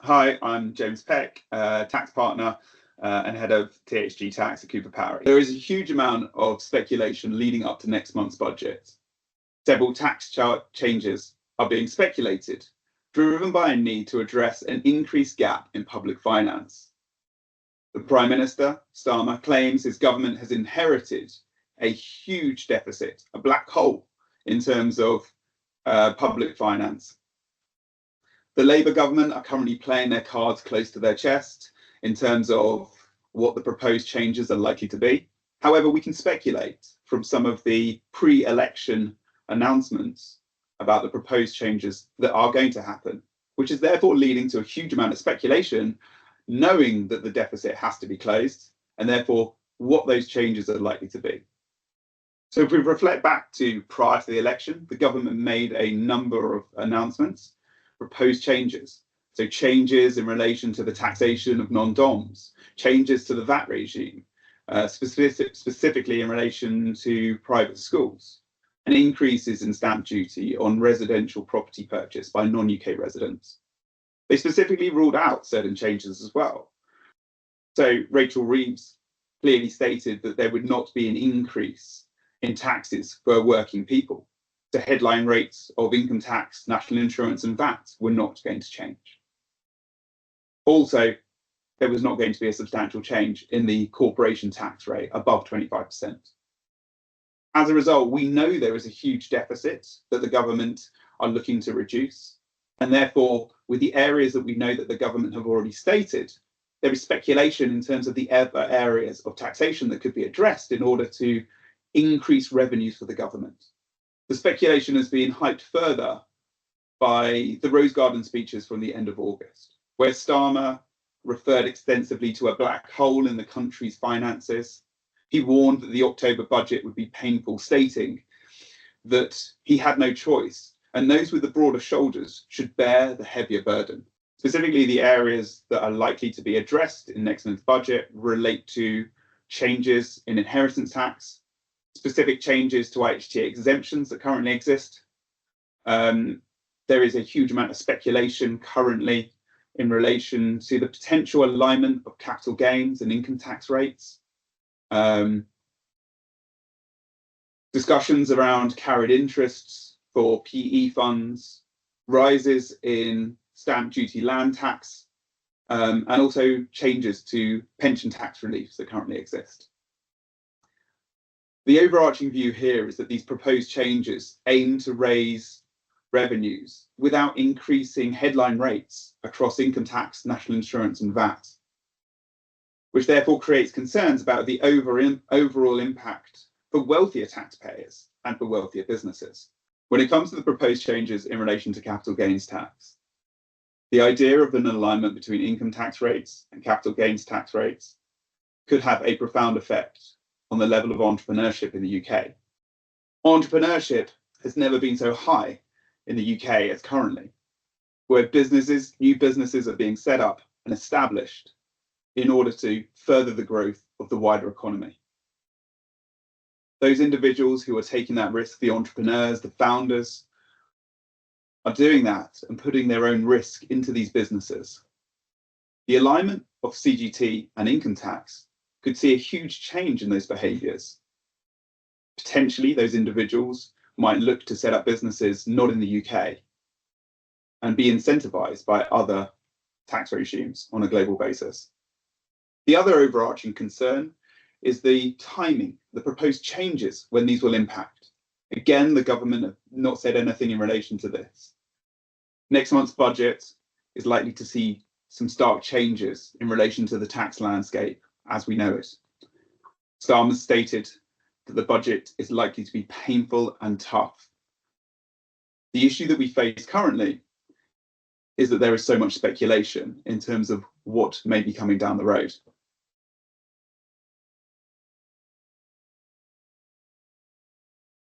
Hi, I'm James Peck, tax partner and head of THG Tax at Cooper Parry. There is a huge amount of speculation leading up to next month's budget. Several tax changes are being speculated, driven by a need to address an increased gap in public finance. The Prime Minister, Starmer, claims his government has inherited a huge deficit, a black hole in terms of public finance. The Labour government are currently playing their cards close to their chest in terms of what the proposed changes are likely to be. However, we can speculate from some of the pre-election announcements about the proposed changes that are going to happen, which is therefore leading to a huge amount of speculation, knowing that the deficit has to be closed, and therefore what those changes are likely to be. So if we reflect back to prior to the election, the government made a number of announcements, proposed changes. So changes in relation to the taxation of non-DOMs, changes to the VAT regime, specifically in relation to private schools, and increases in stamp duty on residential property purchase by non-UK residents. They specifically ruled out certain changes as well. So Rachel Reeves clearly stated that there would not be an increase in taxes for working people. The headline rates of income tax, national insurance and VAT were not going to change. Also, there was not going to be a substantial change in the corporation tax rate above 25%. As a result, we know there is a huge deficit that the government are looking to reduce. And therefore, with the areas that we know that the government have already stated, there is speculation in terms of the other areas of taxation that could be addressed in order to increase revenues for the government. The speculation has been hyped further by the Rose Garden speeches from the end of August, where Starmer referred extensively to a black hole in the country's finances. He warned that the October budget would be painful, stating that he had no choice and those with the broader shoulders should bear the heavier burden. Specifically, the areas that are likely to be addressed in next month's budget relate to changes in inheritance tax, specific changes to IHT exemptions that currently exist. There is a huge amount of speculation currently in relation to the potential alignment of capital gains and income tax rates. Discussions around carried interests for PE funds, rises in stamp duty land tax, and also changes to pension tax reliefs that currently exist. The overarching view here is that these proposed changes aim to raise revenues without increasing headline rates across income tax, national insurance and VAT, which therefore creates concerns about the overall impact for wealthier taxpayers and for wealthier businesses. When it comes to the proposed changes in relation to capital gains tax, the idea of an alignment between income tax rates and capital gains tax rates could have a profound effect on the level of entrepreneurship in the UK. Entrepreneurship has never been so high in the UK as currently, where new businesses are being set up and established in order to further the growth of the wider economy. Those individuals who are taking that risk, the entrepreneurs, the founders, are doing that and putting their own risk into these businesses. The alignment of CGT and income tax could see a huge change in those behaviours. Potentially, those individuals might look to set up businesses not in the UK and be incentivised by other tax regimes on a global basis. The other overarching concern is the timing, the proposed changes when these will impact. Again, the government have not said anything in relation to this. Next month's budget is likely to see some stark changes in relation to the tax landscape as we know it. Starmer stated that the budget is likely to be painful and tough. The issue that we face currently is that there is so much speculation in terms of what may be coming down the road.